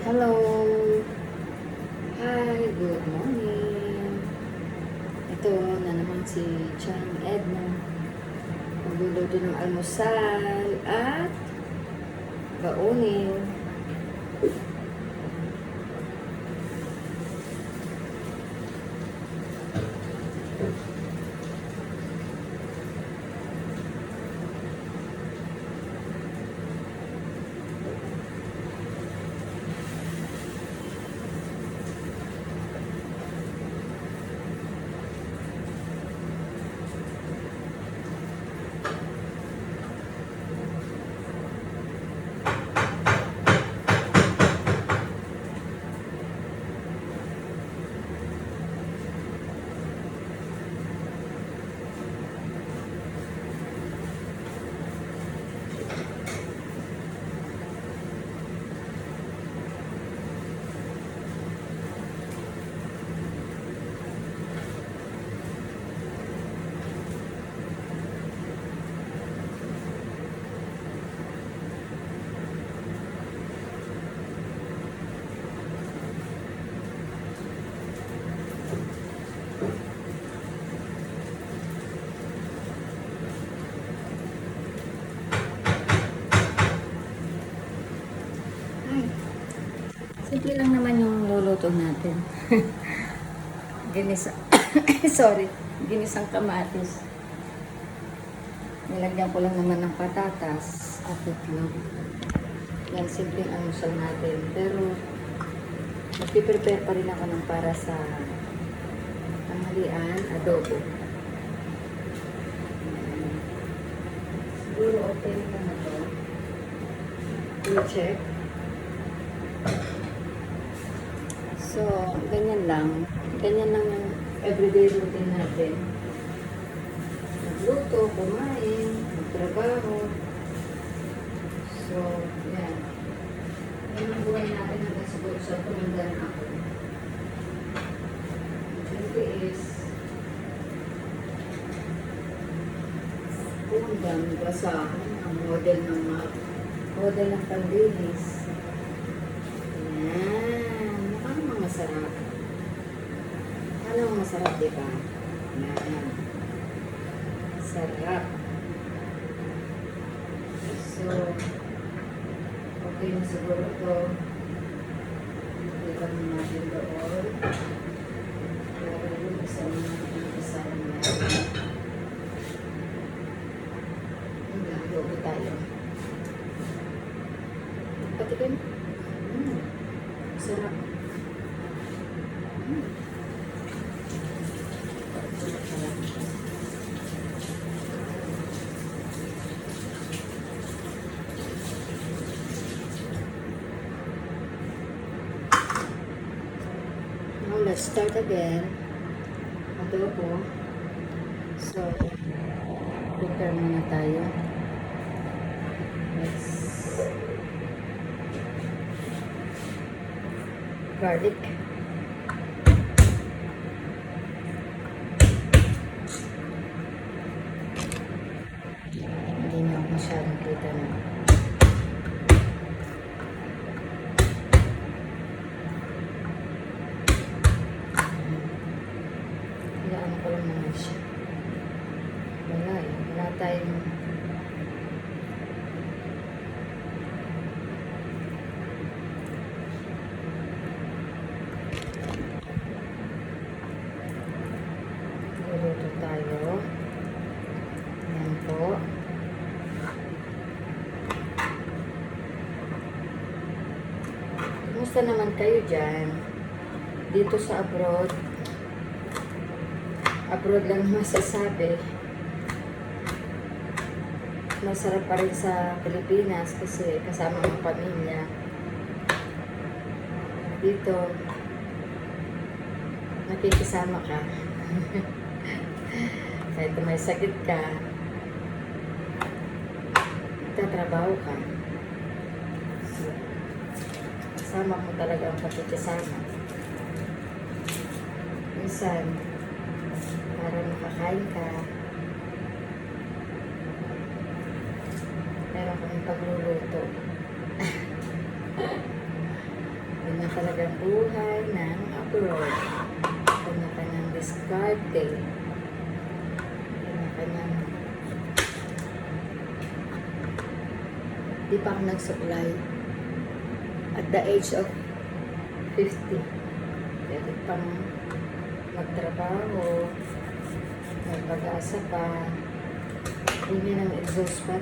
Hello! Hi! Good morning! Ito na naman si Chang Edna. Magluluto ng almusal at baunin. Simple lang naman yung luluto natin. Ginisa. Sorry. Ginisang kamatis. Nilagyan ko lang naman ng patatas at itlog. Yan, simple ang almusal natin. Pero, magpiprepare pa rin ako ng para sa tanghalian, adobo. Siguro okay na na to. I-check. So, ganyan lang. Ganyan lang yung everyday routine natin. Magluto, kumain, magtrabaho. So, yan. Yan ang buhay natin hanggang siguro sa tumanda na ako. Ito is hanggang basa ang model ng pandinis. Masarap. Ano masarap, diba? Yan. Sarap. So, okay na siguro ito. Ikan na natin doon. Pero yung isa na Hanggang tayo. Patikin. Sarap. Now let's start again. Adobo. So, prepare muna tayo. Let's garlic. Hindi na ako masyadong kita na. Hayaan ko lang naman siya. Wala eh. Wala tayong luluto tayo. Ayan po. Kumusta naman kayo dyan? Dito sa abroad. Abroad lang masasabi. Masarap pa rin sa Pilipinas kasi kasama ang pamilya. Dito, nakikisama ka. Kahit may sakit ka, tatrabaho ka. So, kasama mo talaga ang pakikisama. Minsan, para makakain ka, meron kami pagluluto. talagang buhay ng abroad. Kanya-kanyang diskarte. Kanya-kanyang... Di pa ako nagsuklay. At the age of 50. Pwede pang magtrabaho. May pag-asa pa. Hindi ng exhaust pa.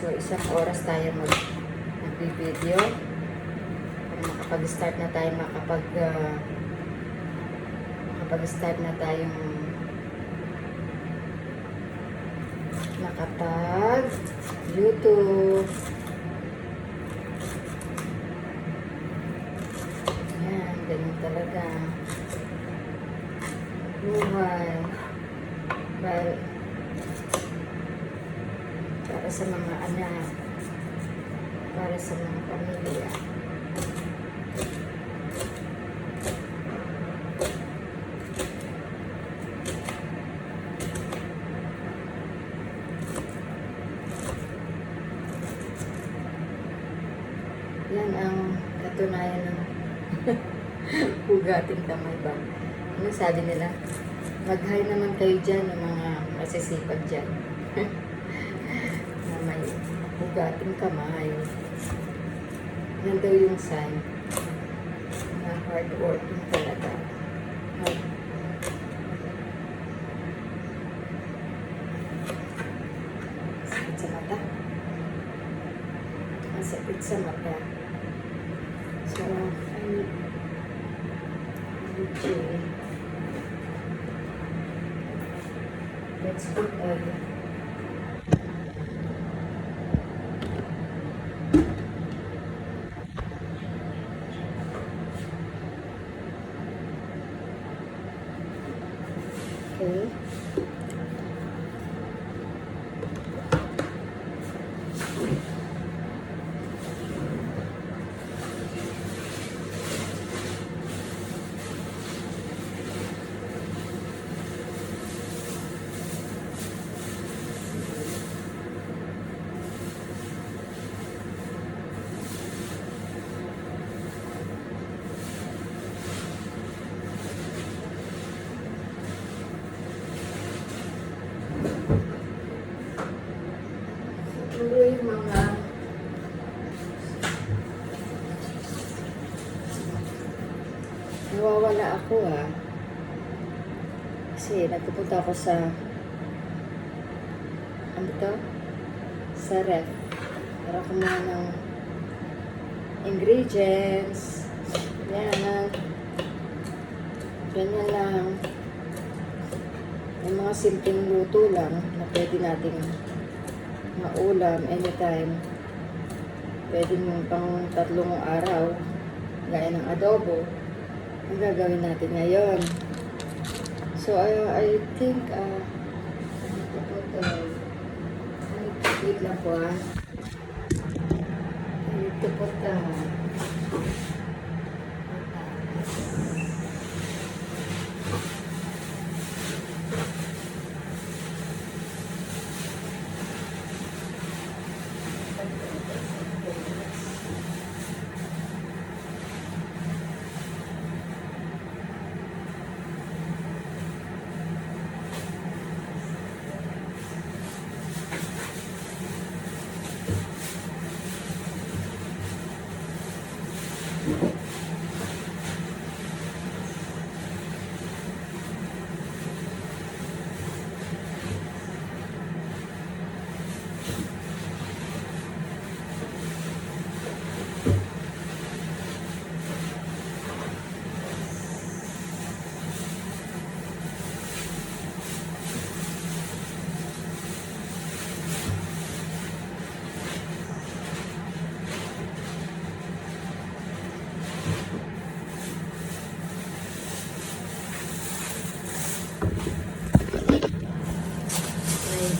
So, isang oras tayo mag-video. Makapag-start na tayo, makapag-start na tayong YouTube. Yan, ganyan talaga. Buhay. Para sa mga anak. Para sa mga pamilya. Yan ang katunayan ng hugating kamay ba? Ano sabi nila? Mag-hi naman kayo dyan, yung mga masisipag dyan. Na may hugating kamay. Yan daw yung sign na hard working talaga. Sakit sa mata. Masakit sa mata. So, I need to let's put oil. Okay. Siguro yung mga nawawala ako kasi nagpupunta ako sa ano to? Sa ref para kumuha ng ingredients yan ganyan lang yung mga simpleng luto lang na pwede nating maulam anytime. Pwede mo pang 3 araw gaya ng adobo ang gagawin natin ngayon. So I think wait lang po I need to put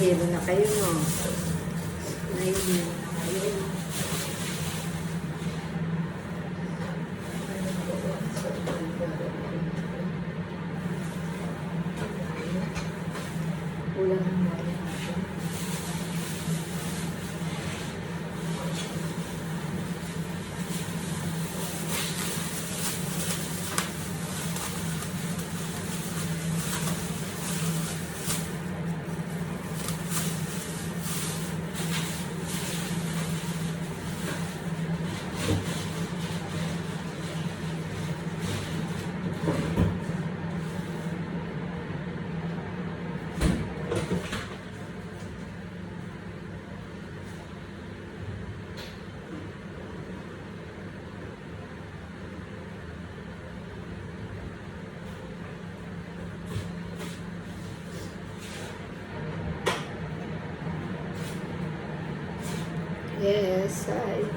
hilo na kayo, no? Ayun. Kulang ng natin. Saay.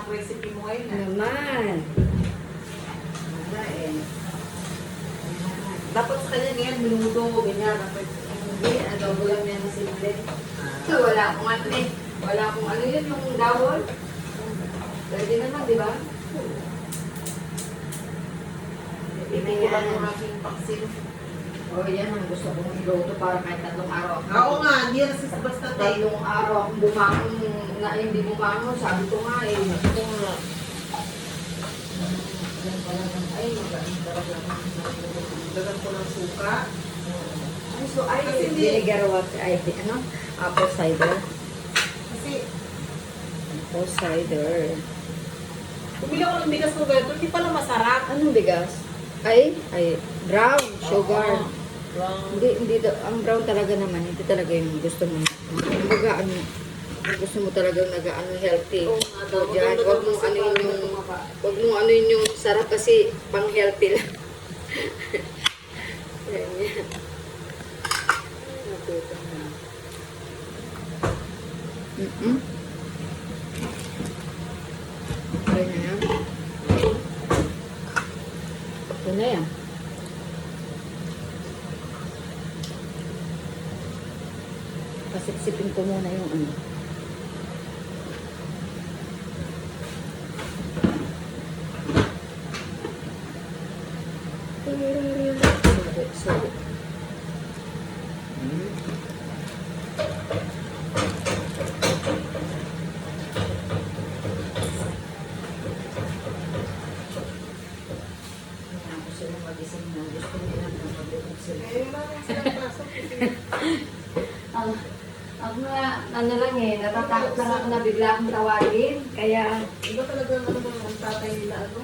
ang recipe mo ngayon. ah. Naman. Wala eh. Dapat sa kanya ngayon, minuto, ganyan. Dapat, Hindi, adobo lang yan na simple. Wala akong ano eh. Wala akong ano yun, yung dahon. Pwede naman, di ba? hindi ko lang yung aking paksin. O yan ang gusto kong iluto para kahit 3 araw. Oo nga, hindi yan basta tayo. 3 araw akong bumangon na hindi bumangon. Sabi ko nga eh. Ito nga. Yan pala ng ay, magaling talaga. Dagan ko ng suka. Ay, so ay, Kasi hindi- vinegar what? Ay, ano? Apple cider. Kasi, Apple cider. bumili ako ng bigas ng ganito, hindi pala masarap. Anong bigas? Ay, brown sugar. Oo. Brown. Hindi, ang brown talaga naman, hindi talaga yung gusto mo. Kumbaga, ano, ang gusto mo talagang nag-ano healthy. Oo nga daw, So, dyan, maganda huwag daw mong kasi ano yun para yung, tumaba. huwag mong ano yun yung sarap kasi pang healthy lang. Yan, yan. Natuto na. Okay na yan. Ito na yan. Pasipsipin ko muna yung ano. Sorry. Ako sila mag-isang na gusto nila na mag-isang sila. Eh, wala nang silang pasok. Ako nga, ano lang eh, natatakot lang ako na bigla akong tawagin. Kaya, Iba talaga ano ang tatay nila, ano?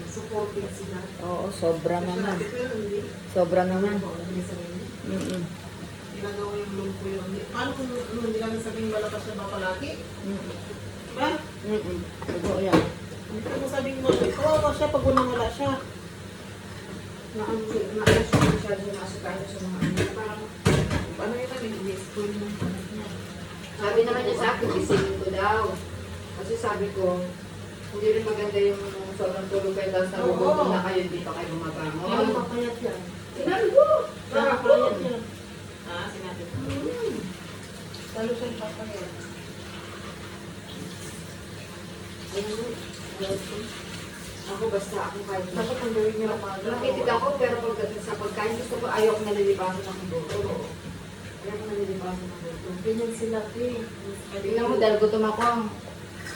Supporting sila. oo, sobra naman. Sinabi ko yun, hindi. Sobra naman. Hindi sabihin. Mm-mm. Ginagawa yung lumpo yun. Paano kung hindi namin sabihin malakas siya ba palagi? Mm-mm. Diba? Mm-mm. Totoo yan. Hindi mo sabihin mo, kawawa siya pag wala siya. Naalas ko masyado sumasukano sa mga ano. Parang, Ano yun namin, ini-spoil mo. sabi naman niya sa akin, gisingin ko daw. Kasi sabi ko, hindi rin maganda yung sobrang tulog kayo, tapos nagugutom na kayo, hindi pa kayo Ano bumabangon. papayat yan? Sinabi ko! Papayat yan. Ah, sinabi ko. Hmm. Lalo siya yung papayat. Ako basta, ako kahit na. Dapat ang gawin niya umaga. Nakitig ako, pero pag sa pagkain, gusto ko, ayaw ko nalilipasan ng buto. Ayaw ko nalilipasan ng buto. Ganyan sila, eh. Tingnan mo, dahil gutom ako,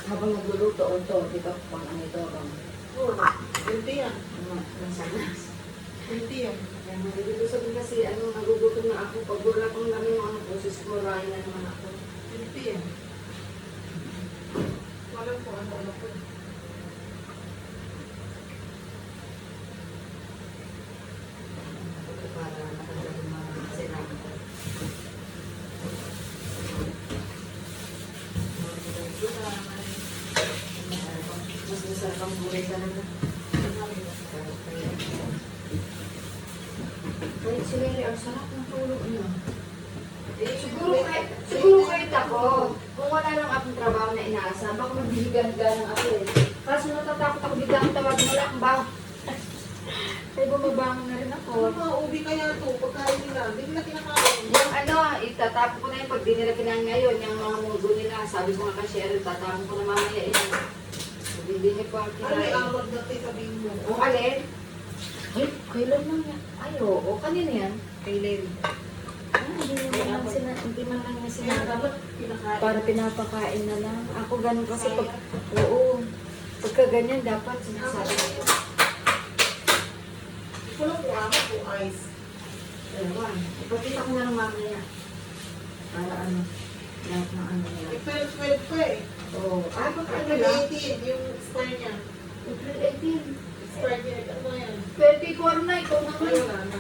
habang nagluluto, ito, di ba, pang ano ito, pang, Oo, healthy yan. sanas. Healthy yan. Kaya malilito sabihin kasi, ano, nagugutom na ako, pag wala kong namin yung ano, pusis ko, rahin na naman ako. Healthy yan. Walang po ano po. Para matanggal yung mga sinabi ko. Mas masarap ang gulay talaga. Kahit sila ang sarap ng tulog niyo. Siguro kahit ako, kung wala lang akong trabaho na inaasa, baka magbibigyan-galang ako eh. Kaso natatakot ako biglang tawag mo lang ba? Ay, bumabangon na rin ako. Ano ba, ubi kaya to? Pagkain nila, hindi nila kinakain. Yung ano, itatapon ko na yung pag di nila kinain ngayon, yung mga mugo nila, sabi ko nga kay Cheryl, tatapon ko na mamaya yun. Hindi niya pa Ano may kinain. awag na tayo sabihin mo? O alin? Ay, kailan lang yan? Ay, oo, kanina yan. Kailan? Hindi man lang niya Kaya sinabi. dapat kinakain. Para pinapakain na lang. Ako ganun kasi pag, oo, pagka ganyan dapat sinasabi ko. Wala po ako po ice. Ewan, ipakita ko na lang mamaya. Para ano, lahat ng ano niya. May 12 pa eh. Oo, ay, April magkano 18, yung square niya. April 18. Square niya, ano yan? 24 na, ikaw Ay, naman. wala na.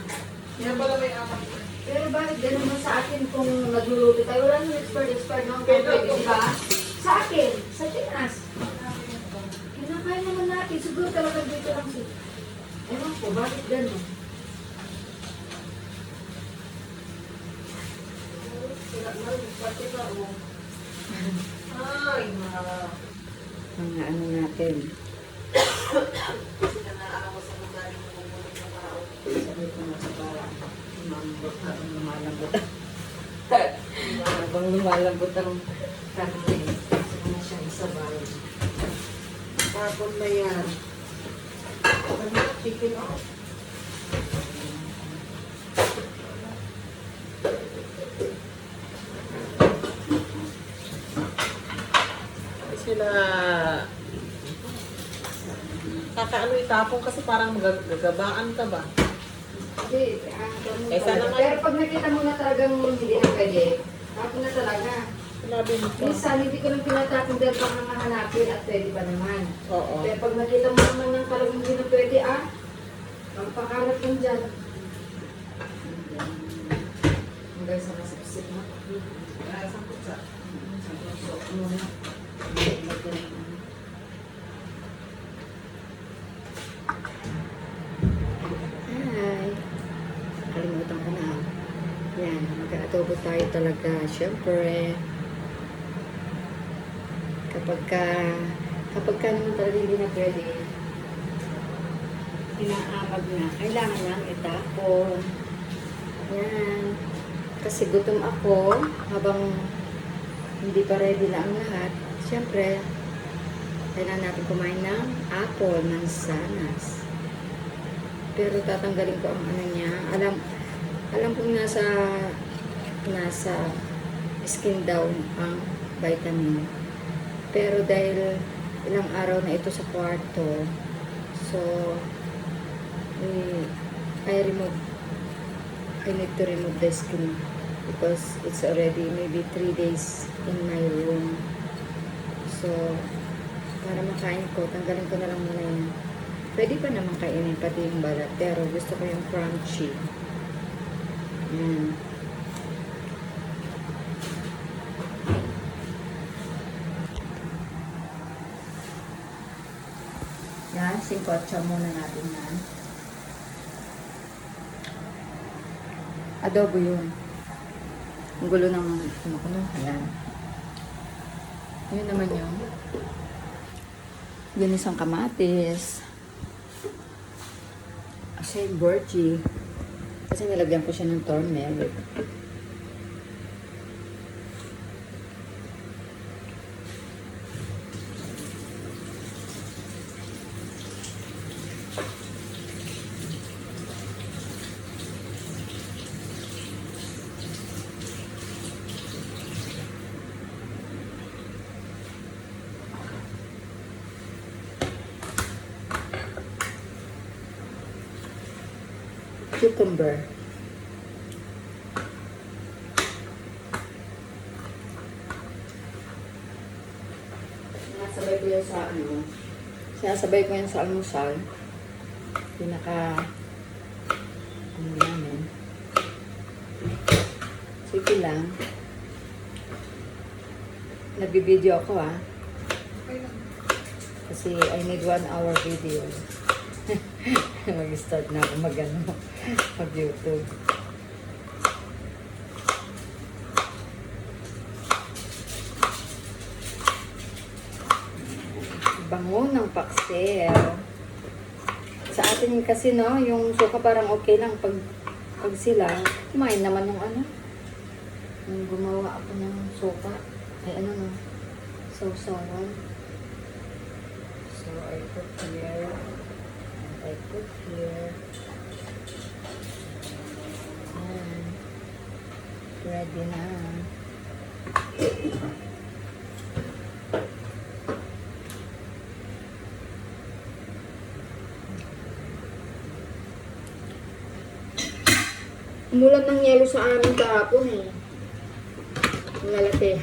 Yan pala may apat. Pero bakit ganun man sa akin kung nagluluto tayo? Wala nang expired no? Pwede, di ba? Sa akin, sa Pinas. Kinakain naman natin. Siguro talaga dito lang si... Ewan ko, bakit ganun? Sila na, pati ka, oh. Ay, ma. mga ano natin. Kasi na naaawa sa mga galing mo bubulong ng tao. Sabi ko nga sa parang lumambot at lumalambot. Habang lumalambot ang karne, gusto mo siyang isabay. Bakon na yan. Ano na, chicken off? Sila kakaano itapon kasi parang magagabaan ka ba? Hindi, Kaysa naman- pero pag nakita mo na talagang hindi na pwede, tapon na talaga. Sinabi mo pa. Minsan, hindi ko lang tinatapon dahil pang hanapin at pwede pa naman. Oo. Pero pag nakita mo naman ng talagang hindi na pwede, magpakarat lang dyan. Hanggang sa masipsip na. Sangkot sa. Hi! Kalimutan ko na. Yan, mag-adobo tayo talaga. Siyempre, kapag ka naman talaga hindi na pwede, inaamag na, kailangan lang itapon. Yan. Kasi gutom ako, habang hindi pa ready na ang lahat, siyempre, kailangan natin kumain ng apple, mansanas. Pero tatanggalin ko ang ano niya. Alam kong nasa skin daw ang vitamin. Pero dahil ilang araw na ito sa kwarto, so I need to remove the skin because it's already maybe 3 days in my room. So, para makain ko, tanggalin ko na lang muna yan. Pwede pa naman kainin pati yung balat, pero gusto ko yung crunchy. Yan. Yan, singkotsa muna natin yan. Adobo yun. Ang gulo ng kumukulo. Ayan. Yun naman yung ginisang kamatis. Kasi burgee. Kasi nilagyan ko siya ng turmeric. Cucumber. Sinasabay ko yan sa sinasabay ko yan sa almusal. Ano namin. Sige lang. Nagbibideo ako kasi I need 1 hour video. Mag-start na ako mag-YouTube. Bango ng paksel. Sa atin kasi yung suka parang okay lang pag sila, kumain naman yung yung gumawa ako ng suka. Ay sausawan. So I put here. I put here. Ayan. Ready na. Umulan ng yelo sa amin kahapon Malaki.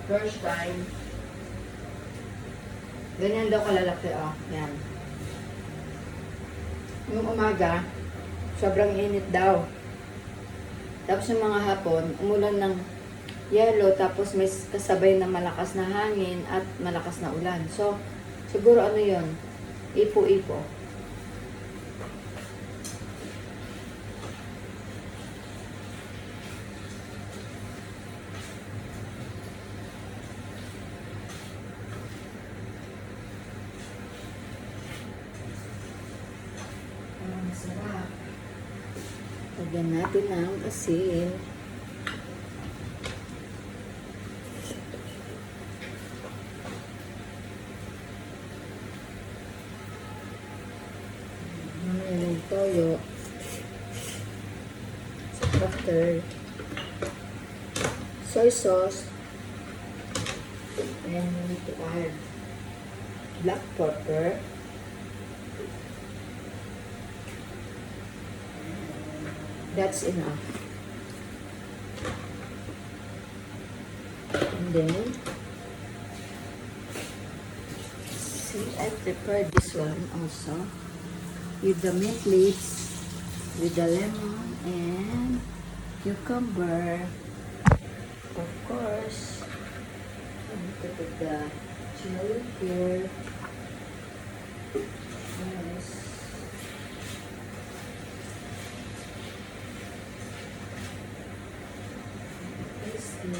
First time. Ganyan daw kalalaki, Yan. Yung umaga, sobrang init daw. Tapos yung mga hapon, umulan ng yelo, tapos may kasabay na malakas na hangin at malakas na ulan. So, siguro yun? Ipo-ipo. Lagyan natin ng asin. Mamaya ng toyo. Butter. Soy sauce. And we need to add black pepper. That's enough. And then, see, I prepared this one also with the mint leaves, with the lemon and cucumber. Of course, I need to put the chili here. Yes. Tasty.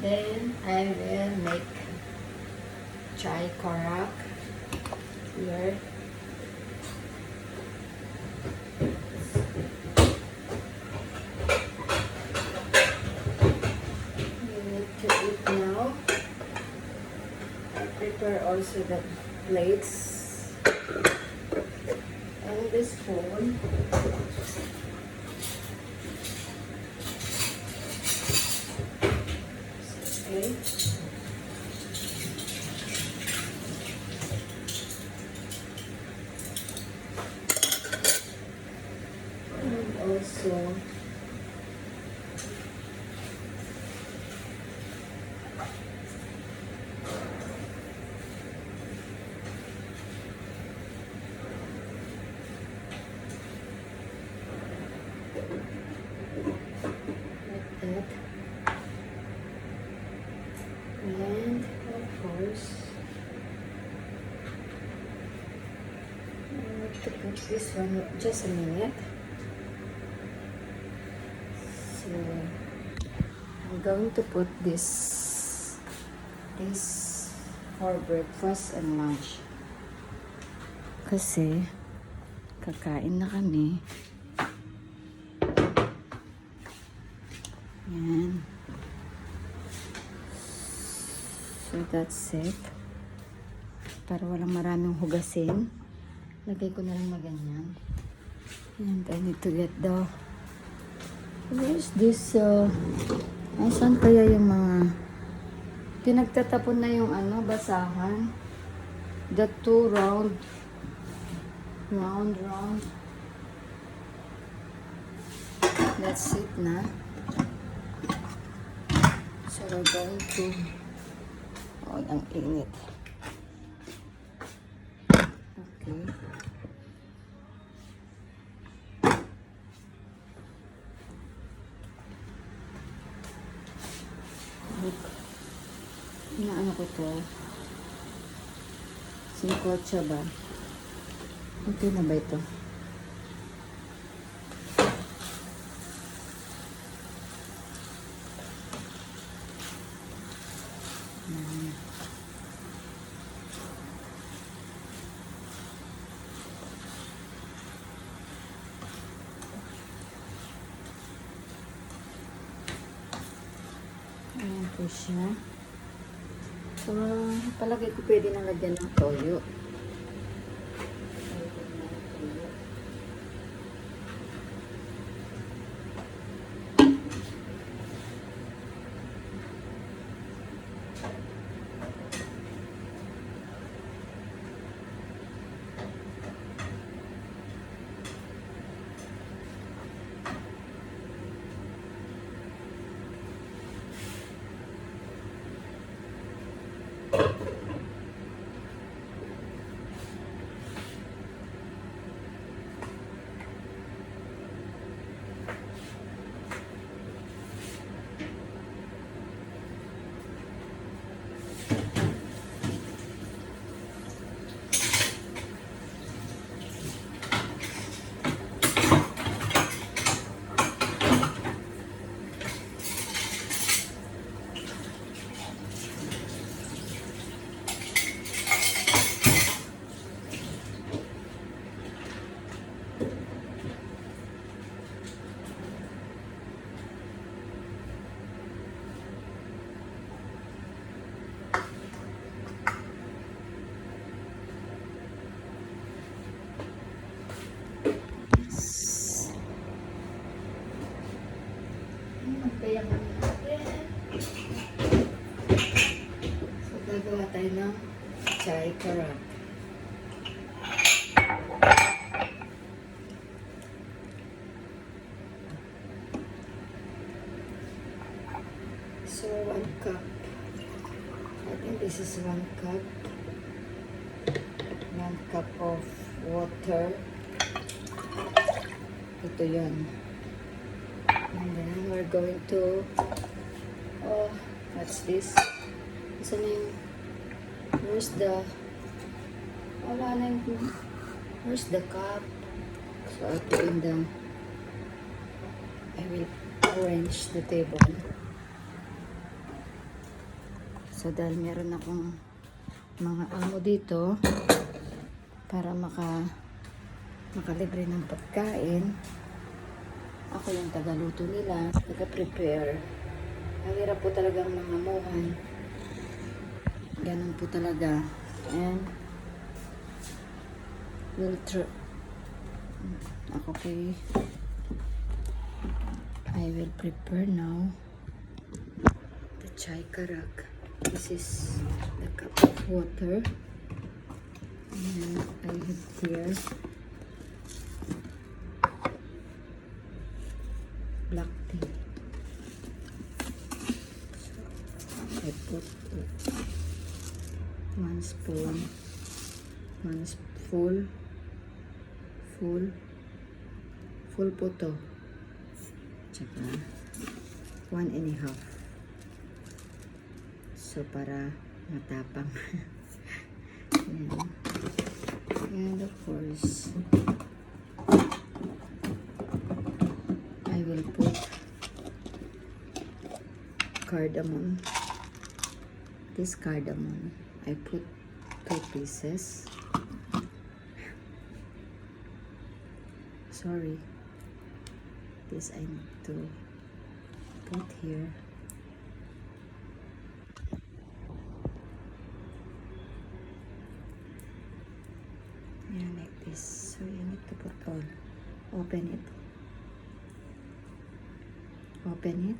Then I will make chai karak here. You need to eat now. I prepare also the plates and the spoon. Okay. And also like that. And of course, I need to put this one just a minute. So I'm going to put this for breakfast and lunch. Kasi kakain na kami. Yan. So that's it. Para walang maraming hugasin. Lagay ko na lang na ganyan. And I need to get the... Where's this? Saan kaya yung mga... Pinagtatapon na yung basahan. The two round. That's it na. So we're going to... Oh, ang init. Okay. Look. Inaano ko to. Singkotsa ba? Okay na ba ito? Ayan. Ayan po siya. So, palagay ko pwede nang lagyan ng toyo. So, gagawa tayo ng chai karak. So, 1 cup. I think this is 1 cup. 1 cup of water. Ito yun. And then we're going to, oh, what's this? Isa na yung, where's the, wala na yung, where's the cup? So I put in the, I will arrange the table. So dahil meron akong mga amo dito, para makalibre ng pagkain, ako yung tagaluto nila, taga-prepare. Ang hirap po talagang mangamuhan. Ganun po talaga. And we'll ako kay I will prepare now the chai karak. This is the cup of water. And I have here black tea. I put 1 spoon, 1 full po to. Tsaka 1.5. So para matapang. And of course, I will put cardamom. This cardamom, I put 2 pieces. Sorry, this I need to put here. Yeah, like this. So you need to put all. Open it. Open it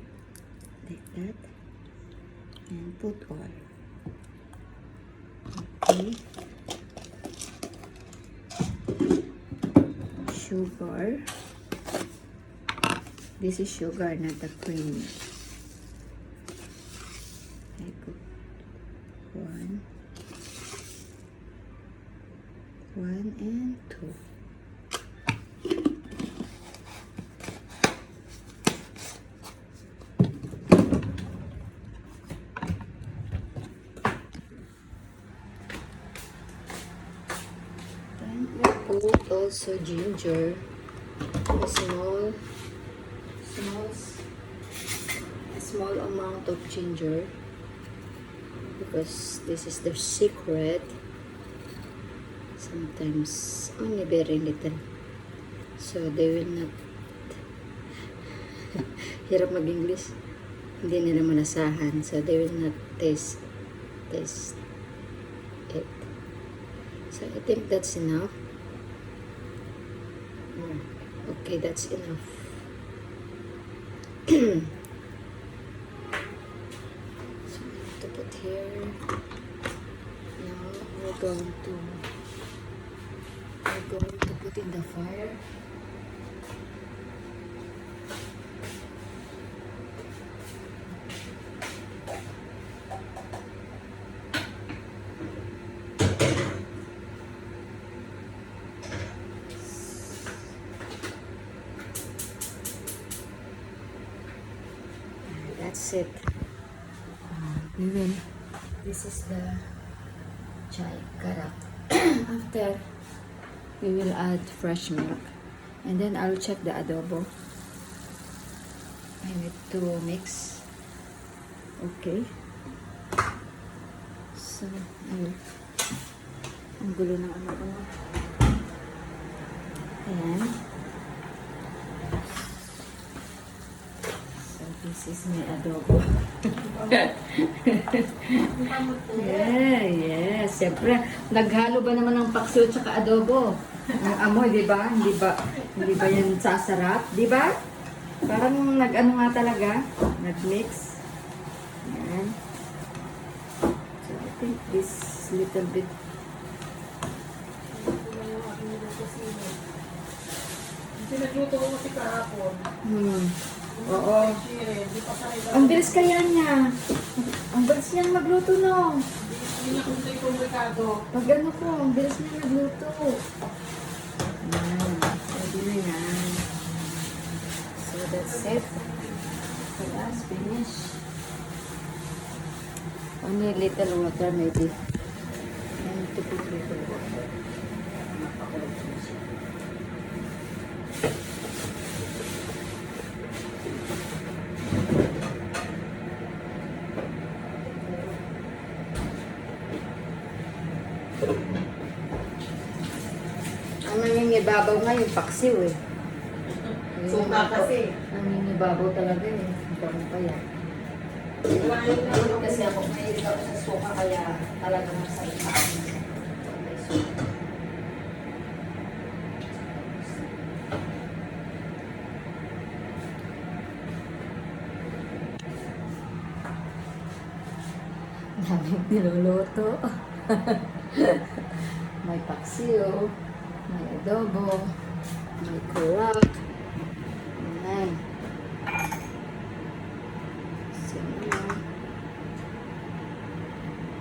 like that. And put all. Okay. Sugar. This is sugar, not the cream. I put 1 and 2. Put also ginger, a small amount of ginger. because this is their secret. Sometimes only very little, so they will not hirap mag-English, hindi nila malasahan, so they will not taste it. So I think that's enough. Okay, that's enough. So I have to put here. Now we're going to put in the fire. That's it. This is the chai karak. After, we will add fresh milk. And then I'll check the adobo. I need to mix. Okay. So, ang gulo ng ano ko. Ayan. This is my adobo. Yeah. Siyempre, naghalo ba naman ng paksiw at adobo? Ang amoy, di ba? Hindi ba yan sasarap? Di ba? Parang nag-ano nga talaga. Nag-mix. Yan. So, I think this little bit. Pinagluto ko kasi kahapon. Oo. Ang bilis kaya niya. Ang bilis niyang magluto, no? Hindi niya kung ito yung rekado. Pag ano ko, ang bilis niya magluto. Yan. Pwede na yan. So that's it. So that's finished. Only little water maybe. And to put little water. Napakulit na siya. Ang nangingibabaw nga yung paksiw eh. Suka kasi. Ang nangingibabaw talaga eh. Ito mo kaya. Kasi ako mahilig ako sa suka kaya talagang masarap ako. May suka. Daming niluluto. May paksiw, may adobo, may kurak. Ayan. So,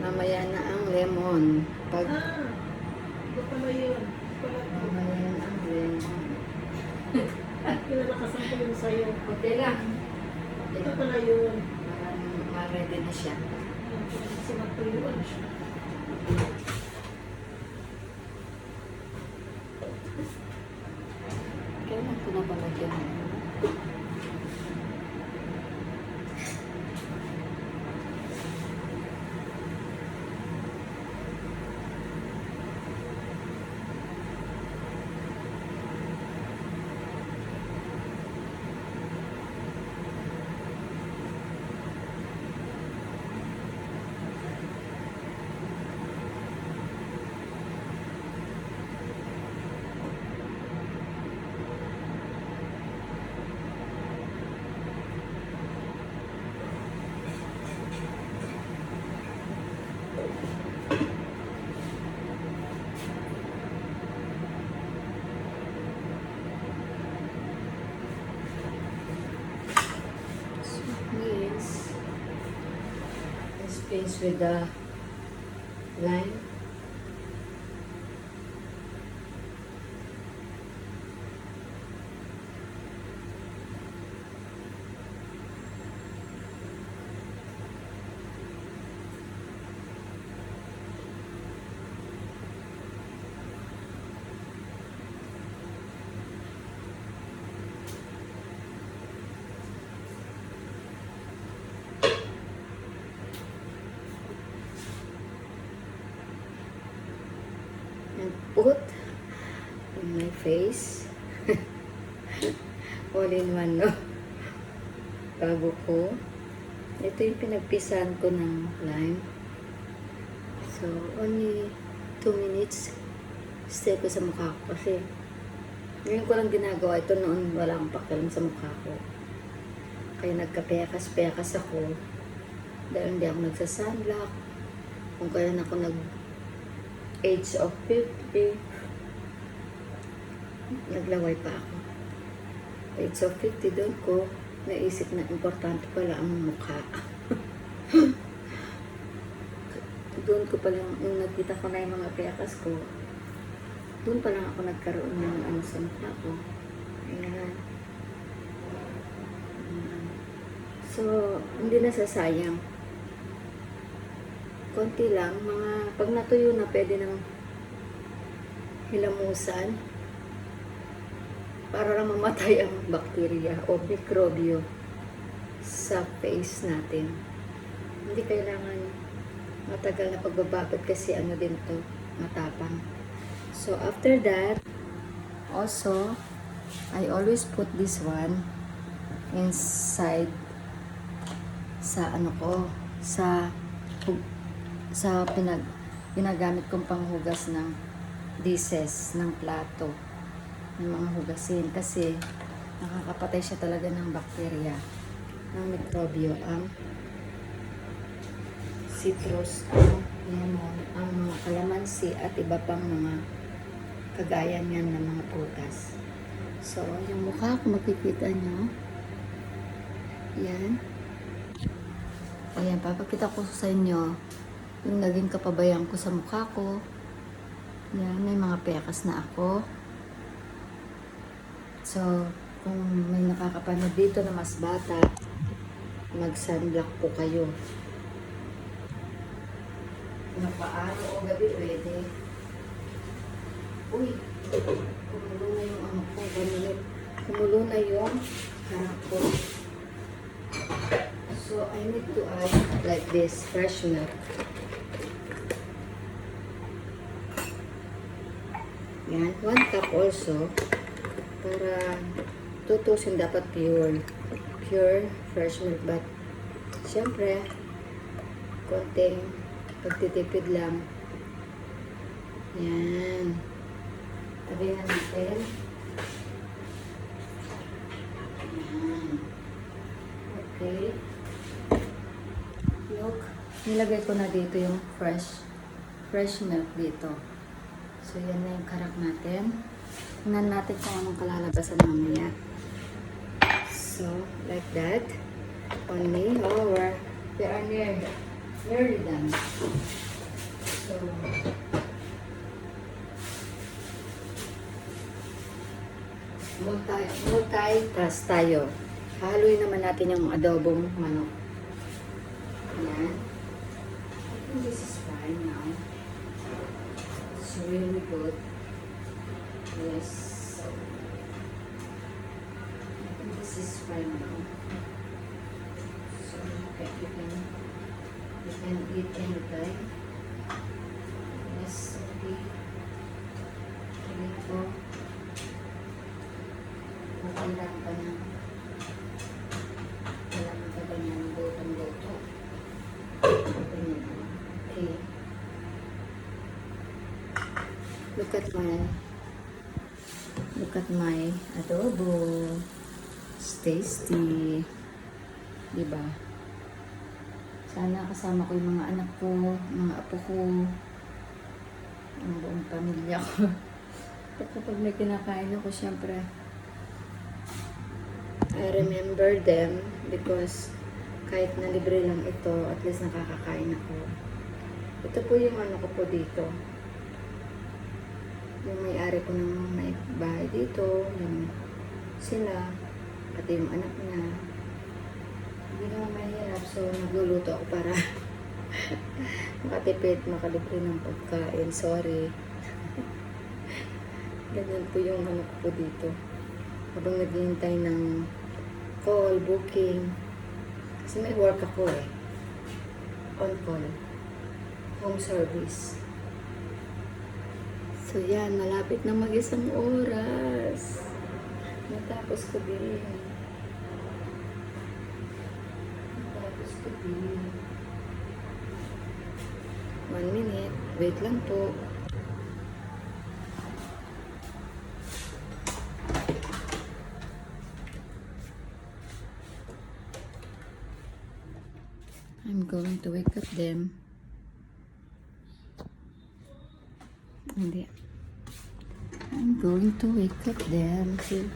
mamaya na ang lemon. Pag Ito pala yun. mamaya na ang lemon. Pinalakasan ko yun sa'yo. Okay lang. Ito pala yun. Ma-ready na siya. Sinatuyuan siya. Kailan ko na palagyan? Space with the line. put in my face. All in one, no? Bago ko. Ito yung pinagpisahan ko ng lime. So, only 2 minutes stay ko sa mukha ko kasi ngayon ko lang ginagawa ito, noon wala akong pakialam sa mukha ko. Kaya nagkapekas-pekas ako dahil hindi ako nagsasunblock. Kung kailan ako age of 50, naglaway pa ako. Age of 50, doon ko naisip na importante pala ang mukha. Doon ko palang, nung nakita ko na yung mga pekas ko, doon pa lang ako nagkaroon ng ano sa mukha ko. Ayan. So, hindi nasasayang. Konti lang, pag natuyo na, pwede nang hilamusan para lang mamatay ang bakterya o mikrobyo sa face natin. Hindi kailangan matagal na pagbababad kasi ano din to, matapang. So, after that, also, I always put this one inside sa ano ko, sa ginagamit kong panghugas ng dishes, ng plato, ng mga hugasin. Kasi, nakakapatay siya talaga ng bakterya, ng mikrobyo, ang citrus, lemon, ang mga kalamansi at iba pang mga kagaya niyan ng mga prutas. So, yung mukha ko makikita nyo. Yan. Ayan, papakita ko sa inyo yung naging kapabayan ko sa mukha ko. Yan, may mga pekas na ako. So, kung may nakakapanood dito na mas bata, mag-sunblock po kayo. Napaano o gabi pwede. Uy, kumulo na yung ano ko. Kumulo na yung harap ko. So, I need to add like this, fresh milk. Yan, 1 cup also. Para tutusin dapat pure fresh milk. But, syempre, konting pagtitipid lang. Yan. Tabihan natin. Yan. Okay. Look. Nilagay ko na dito yung fresh milk dito. So, yan na yung karak natin. Tingnan natin kung anong kalalabasan mamaya. So, like that. Only. Oh, we are nearly done. So, multi-task tayo. Haluin naman natin yung adobong manok. Ayan. I think this is fine now. It's really good. Yes. So, I think this is fine now. So, okay, you can eat anytime. Yes, okay. Ito. Kailangan pa na. Kailangan pa ba niya ng botong-boto? Okay. Look at my adobo. It's tasty. Diba? Sana kasama ko yung mga anak ko, mga apo ko, ang buong pamilya ko. Kapag may kinakain ako, syempre, I remember them because kahit na libre lang ito, at least nakakakain ako. Ito po yung ano ko po dito. Yung may-ari ko ng may bahay dito, yung sila, pati yung anak niya. Hindi naman mahirap, so nagluluto ako para makatipid, makalibre ng pagkain. Sorry. Ganyan po yung ano ko po dito. Habang naghihintay ng call, booking. Kasi may work ako eh. On call. Home service. So yan, malapit na mag-isang oras. Natapos ko din. Natapos ko din. 1 minute. Wait lang po. I'm going to wake up them. Hindi. I'm going to wake up them to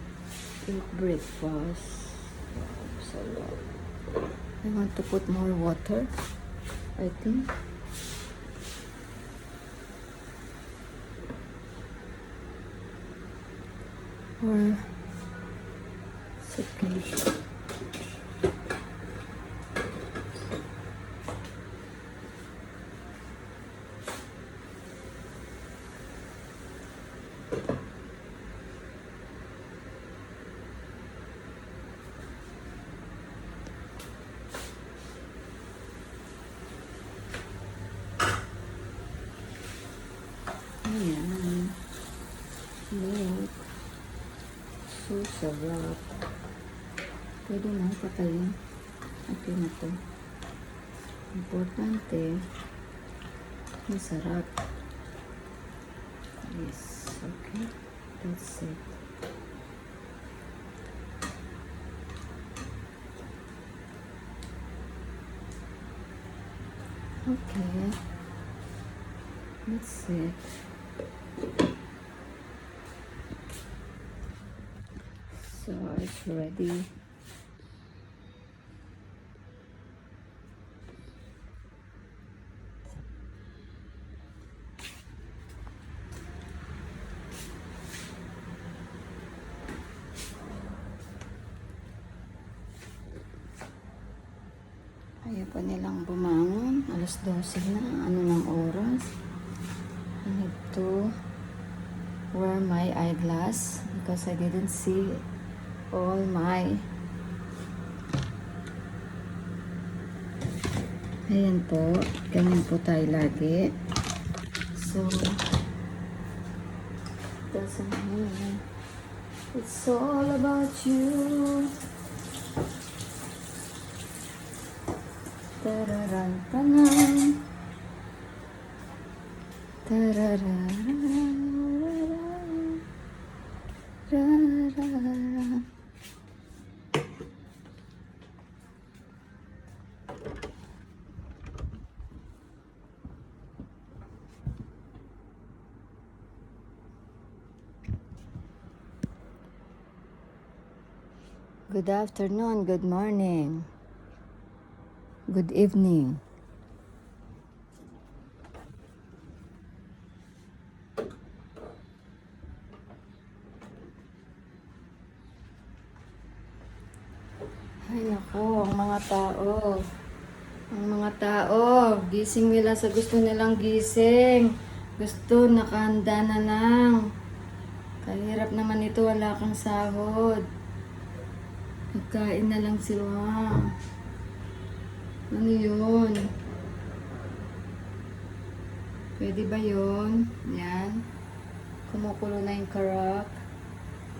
eat breakfast. So, I want to put more water, I think. Or, it's okay. Ayan. Look. So sarap. Pwede na patayin. Okay na to. Importante. Masarap. Yes. Okay. That's it. Okay. That's it. So it's ready. Ayaw pa nilang bumangon. Alas 12 na. Ano ng oras? I need to wear my eyeglass because I didn't see all my... Ayan po. Ganyan po tayo lagi. So, doesn't mean it's all about you. Tararan tanan. Tarararararararara. Good afternoon, good morning, good evening. Ay nako, ang mga tao. Ang mga tao, gising nila sa gusto nilang gising. Gusto, nakahanda na lang. Kahirap naman ito, wala kang sahod. Nagkain na lang sila. Ano yun? Pwede ba yun? Yan. Kumukulo na yung karak.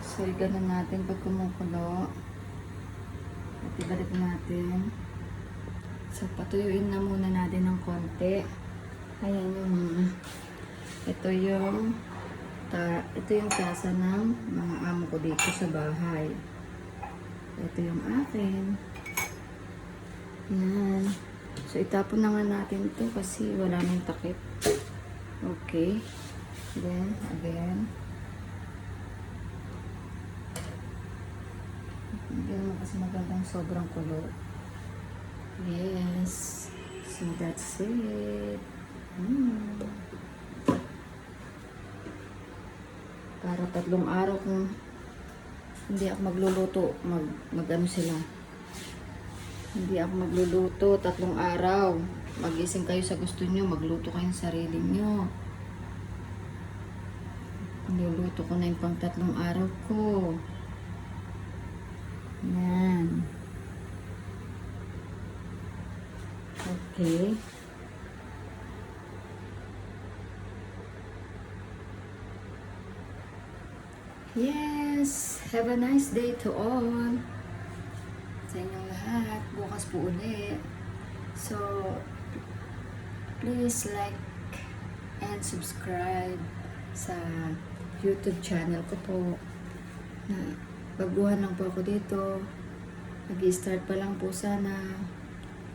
So, ganun natin pag kumukulo. At ibalik natin. So, patuyuin na muna natin ng konti. Ayan yung ito yung tasa ng mga amo ko dito sa bahay. Ito yung akin. Yan. So, itapon na nga natin ito kasi wala nang takip. Okay. Then, again. Hindi naman kasi magandang sobrang kulo. Yes. So, that's it. Para 3 araw kung hindi ako magluluto, mag-ano sila. Hindi ako magluluto 3 araw. Magising kayo sa gusto nyo, magluto kayong sarili nyo. Niluluto ko na yung pang 3 araw ko. Yan. Okay. Yes! Have a nice day to all! Sa inyong lahat. Bukas po ulit. So, please like and subscribe sa YouTube channel ko po. Na baguhan lang po ako dito. Nag-i-start pa lang po sana.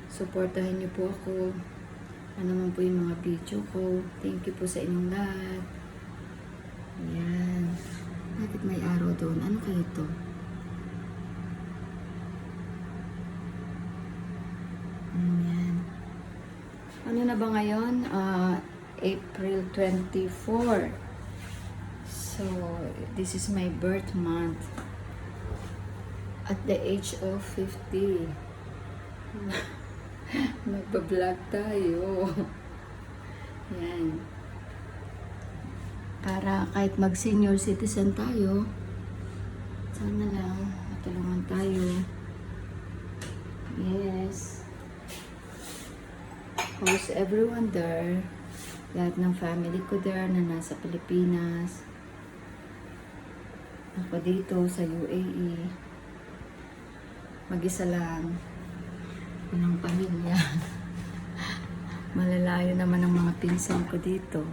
Supportahan niyo po ako. Ano man po yung mga video ko. Thank you po sa inyong lahat. Ayan. Bakit may araw doon? Ano kayo ito? Ayan. Ano na ba ngayon? April 24. So, this is my birth month. At the age of 50. Magpa-vlog tayo. Yan. Para kahit mag-senior citizen tayo, sana lang matulungan tayo. Yes. How's everyone there? Lahat ng family ko there na nasa Pilipinas. Ako dito sa UAE. Mag-isa lang. Walang pamilya. Malalayo naman ang mga pinsan ko dito.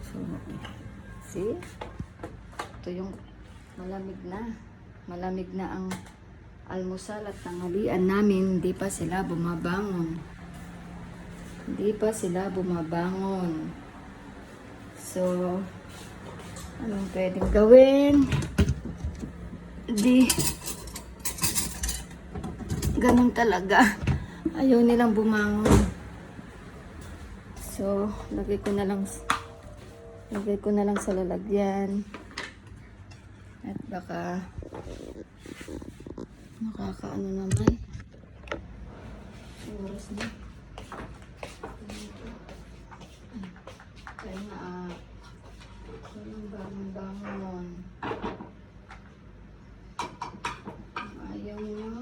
So, see? Ito yung malamig na. Malamig na ang almusal at tanghalian namin. Hindi pa sila bumabangon. Hindi pa sila bumabangon. So, anong pwedeng gawin? Ganun talaga. Ayaw nilang bumangon. So, lagay ko na lang sa lalagyan. At baka makakaano naman. Oras na. Kaya nga walang bangon. Ayaw nyo.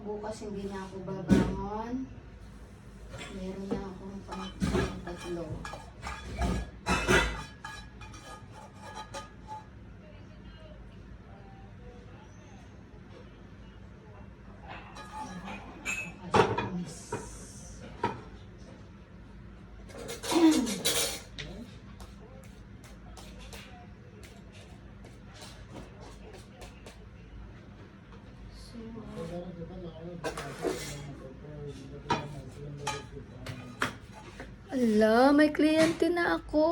Bukas hindi na ako babangon. Meron na akong pang-tatlo. Ala, may kliyente na ako.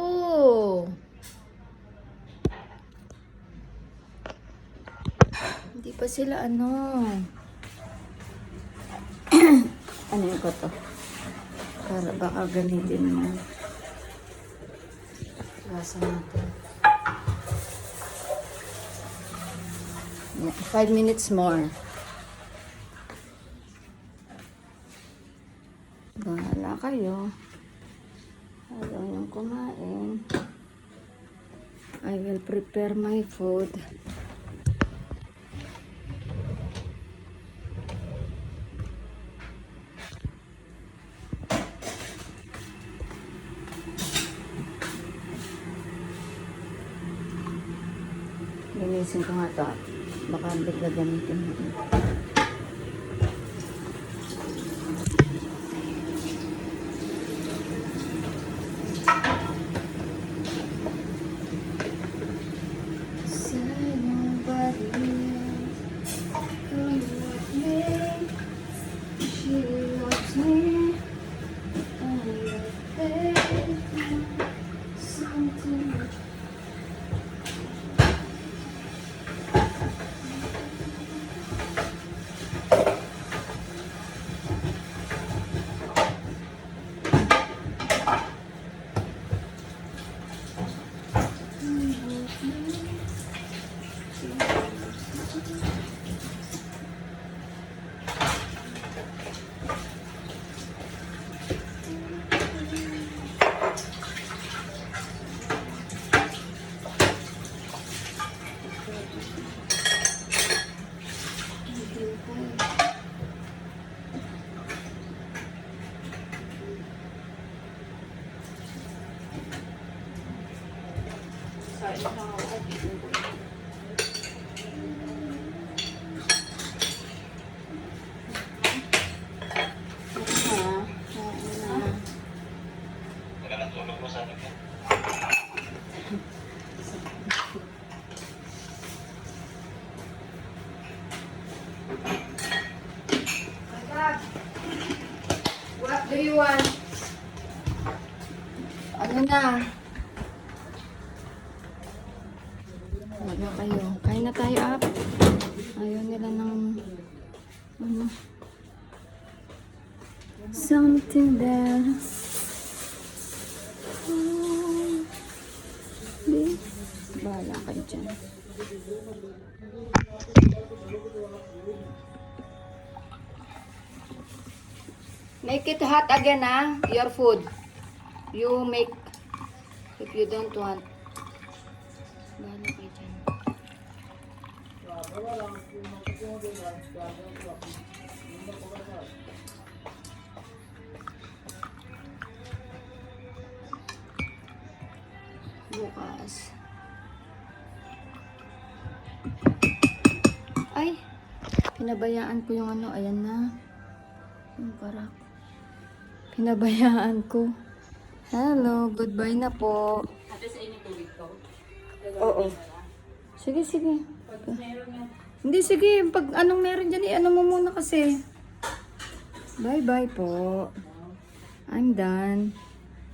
Hindi pa sila ano. Ano yung ko to? Para baka gamitin mo. Lasa natin. 5 minutes more. Bahala kayo. Ayaw niyong kumain. I will prepare my food. Linisin ko nga ito. Baka bigla gamitin mo. What do you want? Ano na? Wala kayo. Kain na tayo, up. Ayaw nila ng ano. Something else. Oh, di. Bahala kayo dyan. Make it hot again, ah. Your food. You make if you don't want. Bahala kayo dyan. Bukas. Ay! Pinabayaan ko yung ano. Ayan na. Yung karak. Pinabayaan ko. Hello, goodbye na po. Ate, sa inyo tubig ko? Oo. Sige, sige. Hindi, sige. Pag anong meron dyan, ano mo muna kasi. Bye-bye po. I'm done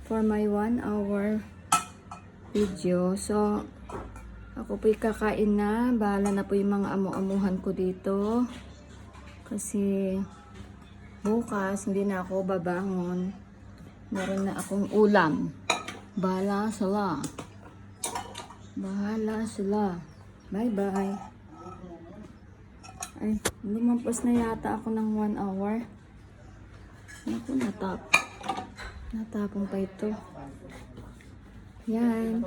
for my 1 hour video. So, ako po'y kakain na. Bahala na po yung mga amu-amuhan ko dito. Kasi, bukas, hindi na ako babangon. Meron na akong ulam. Bahala sila. Bahala sila. Bye-bye. Ay, lumampas na yata ako ng 1 hour. Naku, natapon pa ito. Yan.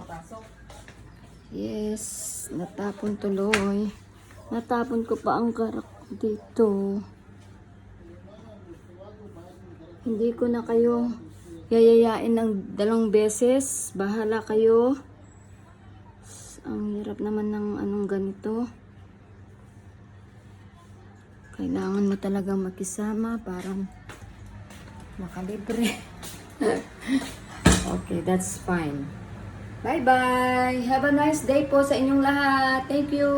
Yes, natapon tuloy. Natapon ko pa ang karak dito. Hindi ko na kayo yayayain ng 2 beses. Bahala kayo. Ang hirap naman ng anong ganito. Kailangan mo talaga makisama para makalibre. Okay, that's fine. Bye-bye. Have a nice day po sa inyong lahat. Thank you.